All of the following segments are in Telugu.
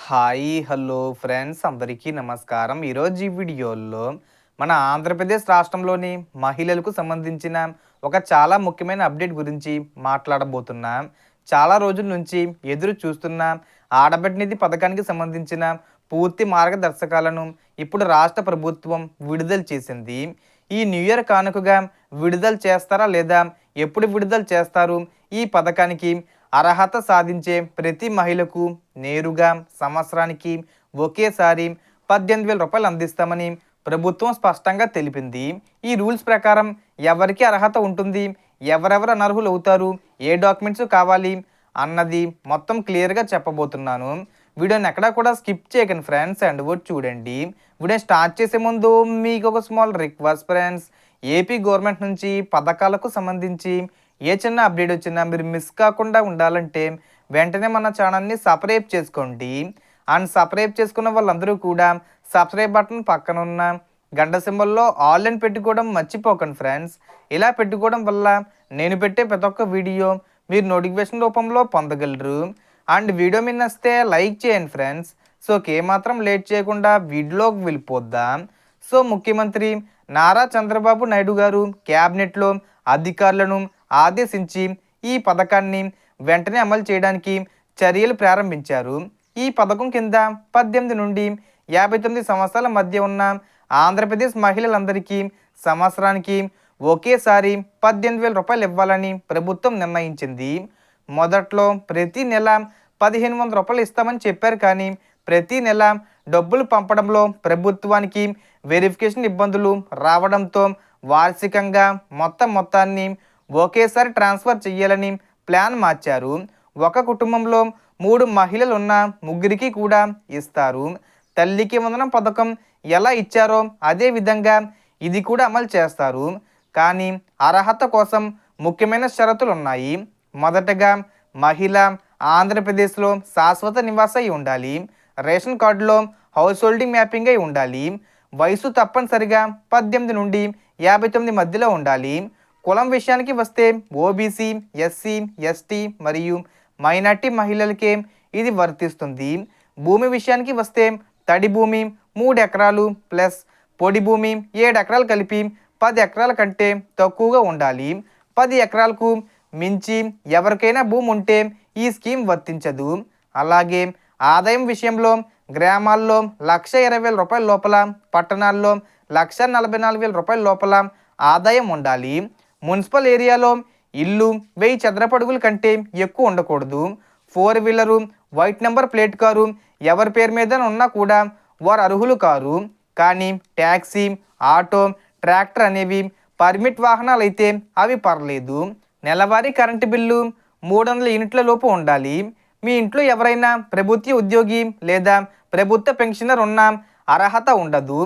హాయ్ హలో ఫ్రెండ్స్ అందరికీ నమస్కారం. ఈరోజు ఈ వీడియోలో మన ఆంధ్రప్రదేశ్ రాష్ట్రంలోని మహిళలకు సంబంధించిన ఒక చాలా ముఖ్యమైన అప్డేట్ గురించి మాట్లాడబోతున్నాం. చాలా రోజుల నుంచి ఎదురు చూస్తున్న ఆడబిడ్డ నిధి పథకానికి సంబంధించిన పూర్తి మార్గదర్శకాలను ఇప్పుడు రాష్ట్ర ప్రభుత్వం విడుదల చేసింది. ఈ న్యూ ఇయర్ కానుకగా విడుదల చేస్తారా లేదా ఎప్పుడు విడుదల చేస్తారు? ఈ పథకానికి అర్హత సాధించే ప్రతి మహిళకు నేరుగా సంవత్సరానికి ఒకేసారి 18,000 రూపాయలు అందిస్తామని ప్రభుత్వం స్పష్టంగా తెలిపింది. ఈ రూల్స్ ప్రకారం ఎవరికి అర్హత ఉంటుంది, ఎవరెవరు అనర్హులు అవుతారు, ఏ డాక్యుమెంట్స్ కావాలి అన్నది మొత్తం క్లియర్గా చెప్పబోతున్నాను. వీడియోని ఎక్కడా కూడా స్కిప్ చేయకండి ఫ్రెండ్స్, అండ్ వర్డ్ చూడండి. వీడియో స్టార్ట్ చేసే ముందు మీకు ఒక small request friends, AP government నుంచి పథకాలకు సంబంధించి ఏ చిన్న అప్డేట్ వచ్చినా మీరు మిస్ కాకుండా ఉండాలంటే వెంటనే మన ఛానల్ని సబ్స్క్రైబ్ చేసుకోండి. అండ్ సబ్స్క్రైబ్ చేసుకున్న వాళ్ళందరూ కూడా సబ్స్క్రైబ్ బటన్ పక్కన ఉన్న గంట సింబల్లో ఆల్ అని పెట్టుకోవడం మర్చిపోకండి ఫ్రెండ్స్. ఇలా పెట్టుకోవడం వల్ల నేను పెట్టే ప్రతి ఒక్క వీడియో మీరు నోటిఫికేషన్ రూపంలో పొందగలరు. అండ్ వీడియో మీద నచ్చితే లైక్ చేయండి ఫ్రెండ్స్. సో ఏమాత్రం లేట్ చేయకుండా వీడియోలోకి వెళ్ళిపోద్దాం. సో ముఖ్యమంత్రి నారా చంద్రబాబు నాయుడు గారు క్యాబినెట్లో అధికారులను ఆదేశించి ఈ పథకాన్ని వెంటనే అమలు చేయడానికి చర్యలు ప్రారంభించారు. ఈ పథకం కింద 18 నుండి 59 సంవత్సరాల మధ్య ఉన్న ఆంధ్రప్రదేశ్ మహిళలందరికీ సంవత్సరానికి ఒకేసారి 18,000 రూపాయలు ఇవ్వాలని ప్రభుత్వం నిర్ణయించింది. మొదట్లో ప్రతి నెల 1,500 రూపాయలు ఇస్తామని చెప్పారు, కానీ ప్రతి నెల డబ్బులు పంపడంలో ప్రభుత్వానికి వెరిఫికేషన్ ఇబ్బందులు రావడంతో వార్షికంగా మొత్తాన్ని ఒకేసారి ట్రాన్స్ఫర్ చేయాలని ప్లాన్ మార్చారు. ఒక కుటుంబంలో 3 మహిళలు ఉన్న ముగ్గురికి కూడా ఇస్తారు. తల్లికి వందనం పథకం ఎలా ఇచ్చారో అదే విధంగా ఇది కూడా అమలు చేస్తారు. కానీ అర్హత కోసం ముఖ్యమైన షరతులు ఉన్నాయి. మొదటగా మహిళ ఆంధ్రప్రదేశ్లో శాశ్వత నివాస అయి ఉండాలి. రేషన్ కార్డులో హౌస్ హోల్డింగ్ మ్యాపింగ్ అయి ఉండాలి. వయసు తప్పనిసరిగా 18 నుండి 59 మధ్యలో ఉండాలి. కులం విషయానికి వస్తే ఓబీసీ, ఎస్సీ, ఎస్టీ మరియు మైనార్టీ మహిళలకే ఇది వర్తిస్తుంది. భూమి విషయానికి వస్తే తడి భూమి 3 ఎకరాలు ప్లస్ పొడి భూమి 7 ఎకరాలు కలిపి 10 ఎకరాల కంటే తక్కువగా ఉండాలి. 10 ఎకరాలకు మించి ఎవరికైనా భూమి ఉంటే ఈ స్కీమ్ వర్తించదు. అలాగే ఆదాయం విషయంలో గ్రామాల్లో 1,20,000 రూపాయల లోపల, పట్టణాల్లో 1,44,000 రూపాయల లోపల ఆదాయం ఉండాలి. మున్సిపల్ ఏరియాలో ఇల్లు 1000 చదరపు అడుగుల కంటే ఎక్కువ ఉండకూడదు. 4 wheeler, white number plate car ఎవరి పేరు మీద ఉన్నా కూడా వారు అర్హులు కారు. కానీ ట్యాక్సీ, ఆటో, ట్రాక్టర్ అనేవి పర్మిట్ వాహనాలు అయితే అవి పర్లేదు. నెలవారీ కరెంటు బిల్లు 300 యూనిట్ల లోపు ఉండాలి. మీ ఇంట్లో ఎవరైనా ప్రభుత్వ ఉద్యోగి లేదా ప్రభుత్వ పెన్షనర్ ఉన్న అర్హత ఉండదు.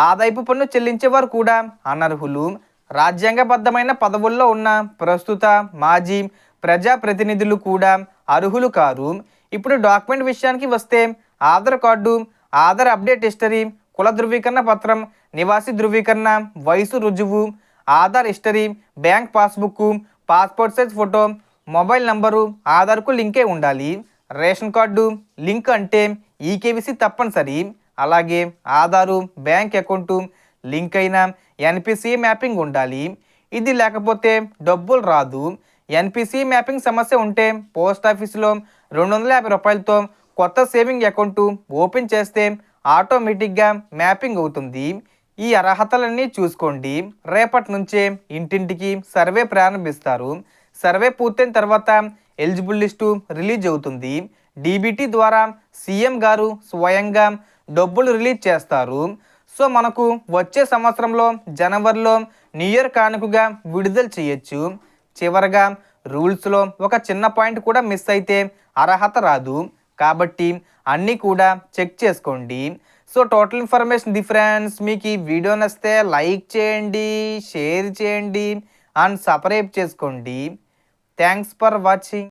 ఆదాయపు పన్ను చెల్లించేవారు కూడా అనర్హులు. రాజ్యాంగబద్ధమైన పదవుల్లో ఉన్న ప్రస్తుత, మాజీ ప్రజాప్రతినిధులు కూడా అర్హులు కారు. ఇప్పుడు డాక్యుమెంట్ విషయానికి వస్తే Aadhaar card, Aadhaar update history, కుల ధృవీకరణ పత్రం, నివాసి ధృవీకరణ, వయసు రుజువు, Aadhaar history, bank passbook, passport size photo, mobile number ఆధార్కు లింకే ఉండాలి. రేషన్ కార్డు లింక్ అంటే ఈకేవీసీ తప్పనిసరి. అలాగే ఆధారు, బ్యాంక్ అకౌంటు లింక్ అయిన ఎన్పిసిఐ మ్యాపింగ్ ఉండాలి. ఇది లేకపోతే డబ్బులు రాదు. ఎన్పిసిఐ మ్యాపింగ్ సమస్య ఉంటే పోస్ట్ ఆఫీసులో 250 రూపాయలతో కొత్త సేవింగ్ అకౌంటు ఓపెన్ చేస్తే ఆటోమేటిక్గా మ్యాపింగ్ అవుతుంది. ఈ అర్హతలన్నీ చూసుకోండి. రేపటి నుంచే ఇంటింటికి సర్వే ప్రారంభిస్తారు. సర్వే పూర్తయిన తర్వాత ఎలిజిబుల్ లిస్టు రిలీజ్ అవుతుంది. డీబీటీ ద్వారా సీఎం గారు స్వయంగా డబ్బులు రిలీజ్ చేస్తారు. సో మనకు వచ్చే సంవత్సరంలో జనవరిలో న్యూ ఇయర్ కానుకగా విడుదల చేయొచ్చు. చివరగా రూల్స్లో ఒక చిన్న పాయింట్ కూడా మిస్ అయితే అర్హత రాదు. కాబట్టి అన్నీ కూడా చెక్ చేసుకోండి. So total information friends. మీకు ఈ వీడియో నచ్చితే లైక్ చేయండి, షేర్ చేయండి అండ్ సబ్స్క్రైబ్ చేసుకోండి. Thanks for watching.